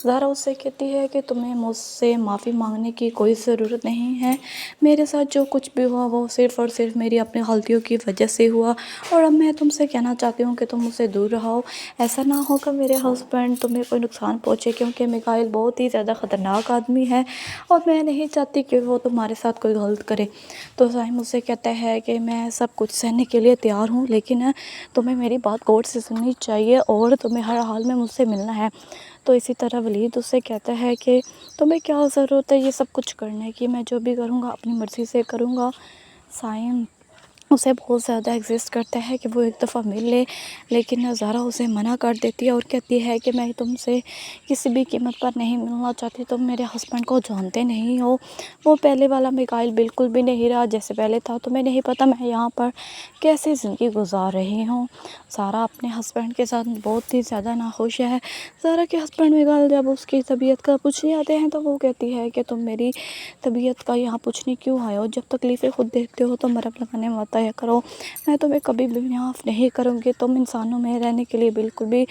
ज़हरा उससे कहती है कि तुम्हें मुझसे माफ़ी मांगने की कोई ज़रूरत नहीं है, मेरे साथ जो कुछ भी हुआ वो सिर्फ़ और सिर्फ मेरी अपनी गलतियों की वजह से हुआ, और अब मैं तुमसे कहना चाहती हूँ कि तुम मुझसे दूर रहो। ऐसा ना हो कि मेरे हस्बैंड तुम्हें कोई नुकसान पहुँचे, क्योंकि मिकाइल बहुत ही ज़्यादा ख़तरनाक आदमी है और मैं नहीं चाहती कि वो तुम्हारे साथ कोई गलत करे। तो साहिम मुझसे कहता है कि मैं सब कुछ सहने के लिए तैयार हूँ, लेकिन तुम्हें मेरी बात गौर से सुननी चाहिए और तुम्हें हर हाल में मुझसे मिलना है। तो इसी तरह वलीद उससे कहता है कि तुम्हें क्या ज़रूरत है ये सब कुछ करने की, मैं जो भी करूँगा अपनी मर्ज़ी से करूँगा। साइम उसे बहुत ज़्यादा एग्जिस्ट करता है कि वो एक दफ़ा मिल ले, लेकिन ज़हरा उसे मना कर देती है और कहती है कि मैं तुमसे किसी भी कीमत पर नहीं मिलना चाहती, तुम मेरे हस्बैंड को जानते नहीं हो, वो पहले वाला मिकाइल बिल्कुल भी नहीं रहा जैसे पहले था, तुम्हें नहीं पता मैं यहाँ पर कैसे ज़िंदगी गुजार रही हूँ। ज़हरा अपने हस्बैंड के साथ बहुत ही ज़्यादा नाखुश है। ज़हरा के हस्बैंड मिकाइल जब उसकी तबीयत का पूछने आते हैं तो वो कहती है कि तुम मेरी तबीयत का यहाँ पूछने क्यों आए हो, जब तकलीफ़ें खुद देखते हो तो मरहम लगाने मत आया करो, मैं तुम्हें कभी भी माफ़ नहीं करूँगी। तुम इंसानों में रहने के लिए बिल्कुल भी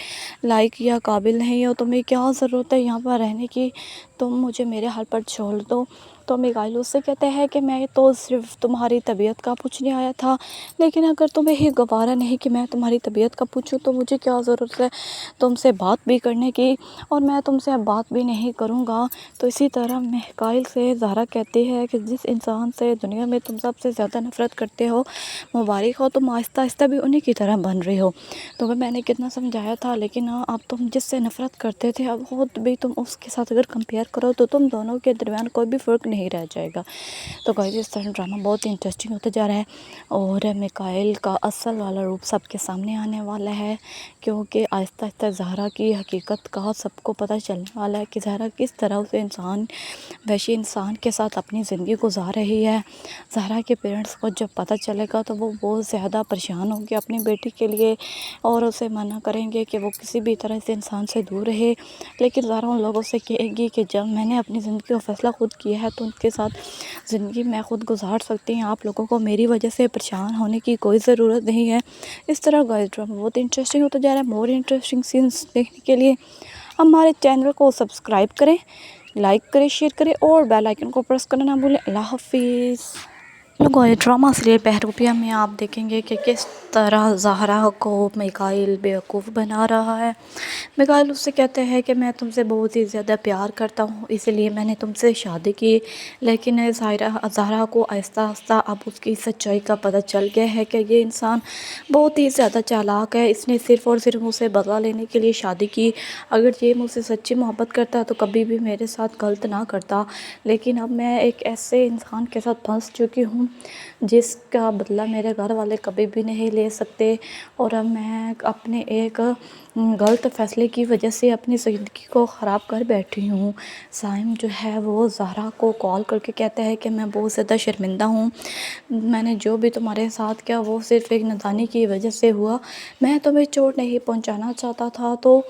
लायक या काबिल नहीं हो। तुम्हें क्या ज़रूरत है यहाँ पर रहने की, तुम मुझे मेरे हाल पर छोड़ दो। तो मिकाइल उससे कहते हैं कि मैं तो सिर्फ़ तुम्हारी तबीयत का पूछने आया था, लेकिन अगर तुम्हें ये गवारा नहीं कि मैं तुम्हारी तबीयत का पूछूं तो मुझे क्या ज़रूरत है तुमसे बात भी करने की, और मैं तुमसे अब बात भी नहीं करूँगा। तो इसी तरह मिकाइल से ज़हरा कहती है कि जिस इंसान से दुनिया में तुम सबसे ज़्यादा नफ़रत करते हो, मुबारक हो, तुम आहिस्ता आहिस्ता भी उन्हीं की तरह बन रही हो। तो वह मैंने कितना समझाया था, लेकिन अब तुम जिससे नफ़रत करते थे अब खुद भी तुम उसके साथ अगर कंपेयर करो तो तुम दोनों के दरमियान कोई भी फ़र्क नहीं रह जाएगा। तो गाइस इस तरह ड्रामा बहुत ही इंटरेस्टिंग होता जा रहा है और मिकाइल का असल वाला रूप सबके सामने आने वाला है, क्योंकि आहिस्ता आहिस्ता ज़हरा की हकीकत का सबको पता चलने वाला है कि ज़हरा किस तरह से वैसे इंसान के साथ अपनी ज़िंदगी गुजार रही है। ज़हरा के पेरेंट्स को जब पता चलेगा तो वो बहुत ज़्यादा परेशान होंगे अपनी बेटी के लिए और उसे मना करेंगे कि वो किसी भी तरह से इंसान से दूर रहे। लेकिन ज़हरा उन लोगों से कहेगी कि जब मैंने अपनी ज़िंदगी का फ़ैसला खुद किया है तो उनके साथ ज़िंदगी मैं खुद गुजार सकती हूँ, आप लोगों को मेरी वजह से परेशान होने की कोई ज़रूरत नहीं है। इस तरह गाइस ड्रामा बहुत इंटरेस्टिंग होता जा रहा है। मोर इंटरेस्टिंग सीन्स देखने के लिए हमारे चैनल को सब्सक्राइब करें, लाइक करें, शेयर करें और बेल आइकन को प्रेस करना ना भूलें। अल्लाह हाफिज़। लोगों ये ड्रामा सीरियल बहरूपिया में आप देखेंगे कि किस तरह ज़हरा को मिकाइल बेवकूफ़ बना रहा है। मिकाइल उससे कहते हैं कि मैं तुमसे बहुत ही ज़्यादा प्यार करता हूँ, इसलिए मैंने तुमसे शादी की। लेकिन ज़हरा को आहिस्ता आहिस्ता अब उसकी सच्चाई का पता चल गया है कि ये इंसान बहुत ही ज़्यादा चालाक है। इसने सिर्फ़ और सिर्फ मुझसे बदला लेने के लिए शादी की। अगर ये मुझसे सच्ची मोहब्बत करता तो कभी भी मेरे साथ गलत ना करता। लेकिन अब मैं एक ऐसे इंसान के साथ फंस चुकी हूँ जिसका बदला मेरे घर वाले कभी भी नहीं ले सकते। और अब मैं अपने एक गलत फ़ैसले की वजह से अपनी ज़िंदगी को ख़राब कर बैठी हूँ। साइम जो है वो ज़हरा को कॉल करके कहता है कि मैं बहुत ज़्यादा शर्मिंदा हूँ। मैंने जो भी तुम्हारे साथ किया वो सिर्फ़ एक नादानी की वजह से हुआ। मैं तुम्हें चोट नहीं पहुँचाना चाहता था। तो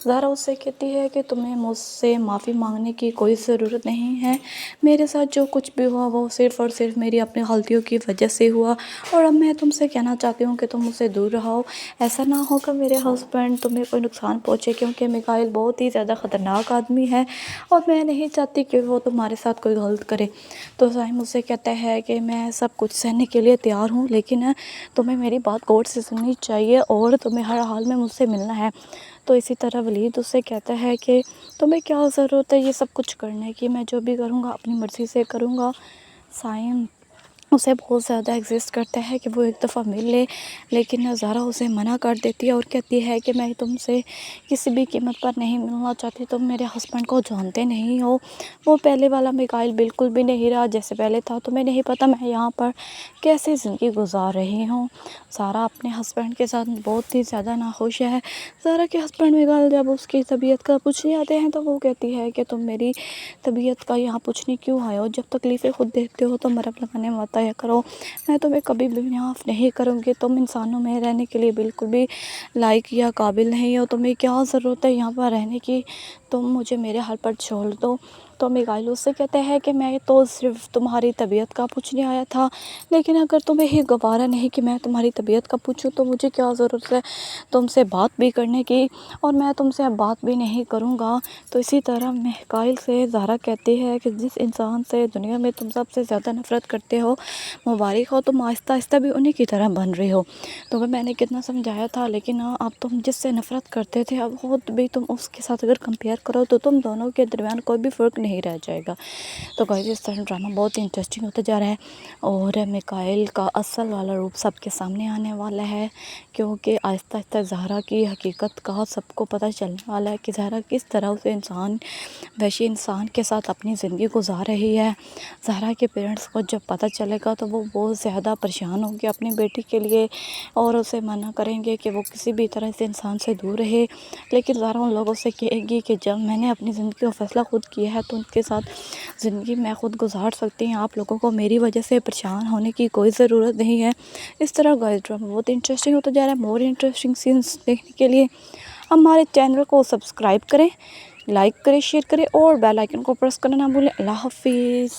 ज़हरा उससे कहती है कि तुम्हें मुझसे माफ़ी मांगने की कोई ज़रूरत नहीं है। मेरे साथ जो कुछ भी हुआ वो सिर्फ़ और सिर्फ मेरी अपनी गलतियों की वजह से हुआ। और अब मैं तुमसे कहना चाहती हूँ कि तुम मुझसे दूर रहो। ऐसा ना हो कि मेरे हस्बैंड तुम्हें कोई नुकसान पहुँचे, क्योंकि मिकाइल बहुत ही ज़्यादा ख़तरनाक आदमी है और मैं नहीं चाहती कि वो तुम्हारे साथ कोई गलत करे। तो साहिम मुझसे कहता है कि मैं सब कुछ सहने के लिए तैयार हूँ, लेकिन तुम्हें मेरी बात गौर से सुननी चाहिए और तुम्हें हर हाल में मुझसे मिलना है। तो इसी तरह वलीद उससे कहता है कि तुम्हें क्या ज़रूरत है ये सब कुछ करने की, मैं जो भी करूँगा अपनी मर्ज़ी से करूँगा। साइम उसे बहुत ज़्यादा एग्जिस्ट करता है कि वो एक दफ़ा मिल ले, लेकिन ज़हरा उसे मना कर देती है और कहती है कि मैं तुमसे किसी भी कीमत पर नहीं मिलना चाहती। तुम मेरे हस्बैंड को जानते नहीं हो, वो पहले वाला मिकाइल बिल्कुल भी नहीं रहा जैसे पहले था। तुम्हें नहीं पता मैं यहाँ पर कैसे ज़िंदगी गुजार रही हूँ। ज़हरा अपने हस्बैंड के साथ बहुत ही ज़्यादा नाखुश है। ज़हरा के हस्बैंड मिकाइल जब उसकी तबीयत का पूछने आते हैं तो वो कहती है कि तुम मेरी तबीयत का यहाँ पूछने क्यों आए हो, जब तकलीफ़ें खुद देखते हो तो मरहम लगाने मत आया करो। मैं तुम्हें कभी भी माफ़ नहीं करूँगी। तुम इंसानों में रहने के लिए बिल्कुल भी लायक या काबिल नहीं हो। तुम्हें क्या ज़रूरत है यहाँ पर रहने की, तुम मुझे मेरे हाल पर छोड़ दो। तो मिकाइल उससे कहते हैं कि मैं तो सिर्फ तुम्हारी तबीयत का पूछने आया था, लेकिन अगर तुम्हें ये गवारा नहीं कि मैं तुम्हारी तबीयत का पूछूं तो मुझे क्या ज़रूरत है तुमसे बात भी करने की, और मैं तुमसे अब बात भी नहीं करूँगा। तो इसी तरह मिकाइल से ज़हरा कहती है कि जिस इंसान से दुनिया में तुम सबसे ज़्यादा नफ़रत करते हो, मुबारक हो, तुम आहिस्ता आहिस्ता भी उन्हीं की तरह बन रही हो। तो वह मैंने कितना समझाया था, लेकिन अब तुम जिससे नफ़रत करते थे अब खुद भी तुम उसके साथ अगर कंपेयर करो तो तुम दोनों के दरमियान कोई भी फ़र्क नहीं रह जाएगा। तो गाइस इस तरह ड्रामा बहुत ही इंटरेस्टिंग होता जा रहा है और मिकाइल का असल वाला रूप सबके सामने आने वाला है, क्योंकि आहिस्ता आहिस्ता ज़हरा की हकीकत का सबको पता चलने वाला है कि ज़हरा किस तरह उसे वैसे इंसान के साथ अपनी ज़िंदगी गुजार रही है। ज़हरा के पेरेंट्स को जब पता चलेगा तो वो बहुत ज़्यादा परेशान होंगे अपनी बेटी के लिए और उसे मना करेंगे कि वो किसी भी तरह से इंसान से दूर रहे। लेकिन ज़हरा उन लोगों से कहेगी कि जब मैंने अपनी ज़िंदगी का फ़ैसला खुद किया है तो उनके साथ ज़िंदगी मैं खुद गुजार सकती हूँ। आप लोगों को मेरी वजह से परेशान होने की कोई ज़रूरत नहीं है। इस तरह गाइस ड्रामा बहुत इंटरेस्टिंग होता जा रहा है। मोर इंटरेस्टिंग सीन्स देखने के लिए हमारे चैनल को सब्सक्राइब करें, लाइक करें, शेयर करें और बेल आइकन को प्रेस करना ना भूलें। अल्लाह हाफिज़।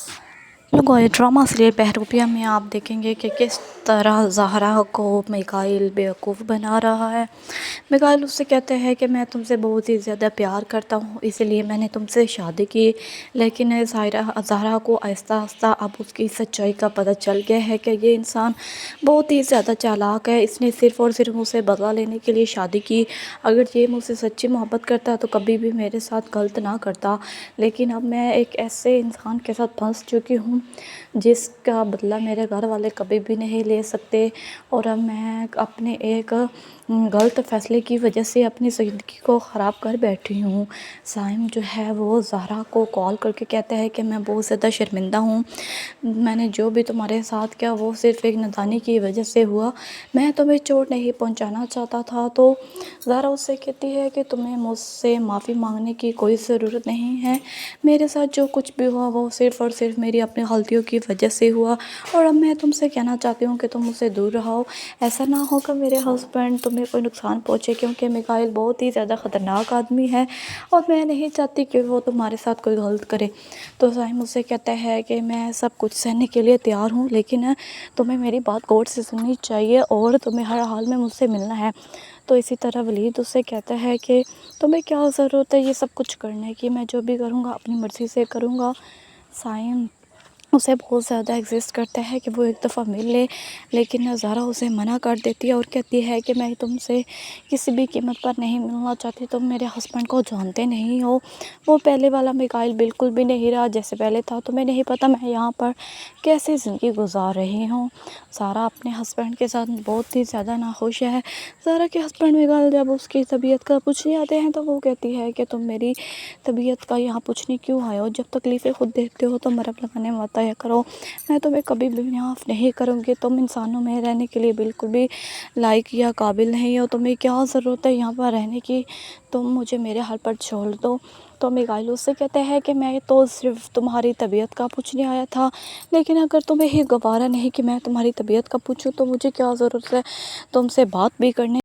लोगों ये ड्रामा सीरियल बहरूपिया में आप देखेंगे कि किस तरह ज़हरा को मिकाइल बेवकूफ़ बना रहा है। मिकाइल उससे कहते हैं कि मैं तुमसे बहुत ही ज़्यादा प्यार करता हूँ, इसलिए मैंने तुमसे शादी की। लेकिन ज़हरा को आहिस्ता आहिस्ता अब उसकी सच्चाई का पता चल गया है कि ये इंसान बहुत ही ज़्यादा चालाक है। इसने सिर्फ़ और सिर्फ मुझसे बदला लेने के लिए शादी की। अगर ये मुझसे सच्ची मोहब्बत करता तो कभी भी मेरे साथ गलत ना करता। लेकिन अब मैं एक ऐसे इंसान के साथ फंस चुकी हूँ जिसका बदला मेरे घर वाले कभी भी नहीं ले सकते। और अब मैं अपने एक गलत फ़ैसले की वजह से अपनी ज़िंदगी को ख़राब कर बैठी हूँ। साइम जो है वो ज़हरा को कॉल करके कहता है कि मैं बहुत ज़्यादा शर्मिंदा हूँ। मैंने जो भी तुम्हारे साथ किया वो सिर्फ़ एक नादानी की वजह से हुआ। मैं तुम्हें चोट नहीं पहुँचाना चाहता था। तो ज़हरा उससे कहती है कि तुम्हें मुझसे माफ़ी मांगने की कोई ज़रूरत नहीं है। मेरे साथ जो कुछ भी हुआ वो सिर्फ़ और सिर्फ मेरी अपनी गलतियों की वजह से हुआ। और अब मैं तुमसे कहना चाहती हूँ कि तुम मुझसे दूर रहो। ऐसा ना हो कि मेरे हस्बैंड तुम्हें कोई नुकसान पहुँचे, क्योंकि मिकाइल बहुत ही ज़्यादा ख़तरनाक आदमी है और मैं नहीं चाहती कि वो तुम्हारे साथ कोई गलत करे। तो साहिम मुझसे कहता है कि मैं सब कुछ सहने के लिए तैयार हूँ, लेकिन तुम्हें मेरी बात गौर से सुननी चाहिए और तुम्हें हर हाल में मुझसे मिलना है। तो इसी तरह वलीद उससे कहता है कि तुम्हें क्या ज़रूरत है ये सब कुछ करने की, मैं जो भी करूँगा अपनी मर्ज़ी से करूँगा। साइम उसे बहुत ज़्यादा एग्जिस्ट करता है कि वो एक दफ़ा मिल ले, लेकिन ज़ारा उसे मना कर देती है और कहती है कि मैं तुमसे किसी भी कीमत पर नहीं मिलना चाहती, तुम मेरे हस्बैंड को जानते नहीं हो, वो पहले वाला मिकाइल बिल्कुल भी नहीं रहा जैसे पहले था, तुम्हें नहीं पता मैं यहाँ पर कैसे ज़िंदगी गुजार रही हूँ। ज़ारा अपने हस्बैंड के साथ बहुत ही ज़्यादा नाखुश है। ज़ारा के हस्बैंड मिकाइल जब उसकी तबीयत का पूछने आते हैं तो वो कहती है कि तुम मेरी तबीयत का यहाँ पूछने क्यों आए हो, जब तकलीफ़ें खुद देखते हो तो मरहम लगाने मत आया करो, मैं तुम्हें कभी भी माफ़ नहीं करूँगी, तुम इंसानों में रहने के लिए बिल्कुल भी लायक या काबिल नहीं हो, तुम्हें क्या ज़रूरत है यहाँ पर रहने की, तुम मुझे मेरे हाल पर छोड़ दो। तो मिकाइल उससे कहते हैं कि मैं तो सिर्फ तुम्हारी तबीयत का पूछने आया था, लेकिन अगर तुम्हें ये गवारा नहीं कि मैं तुम्हारी तबीयत का पूछूं तो मुझे क्या ज़रूरत है तुमसे बात भी करने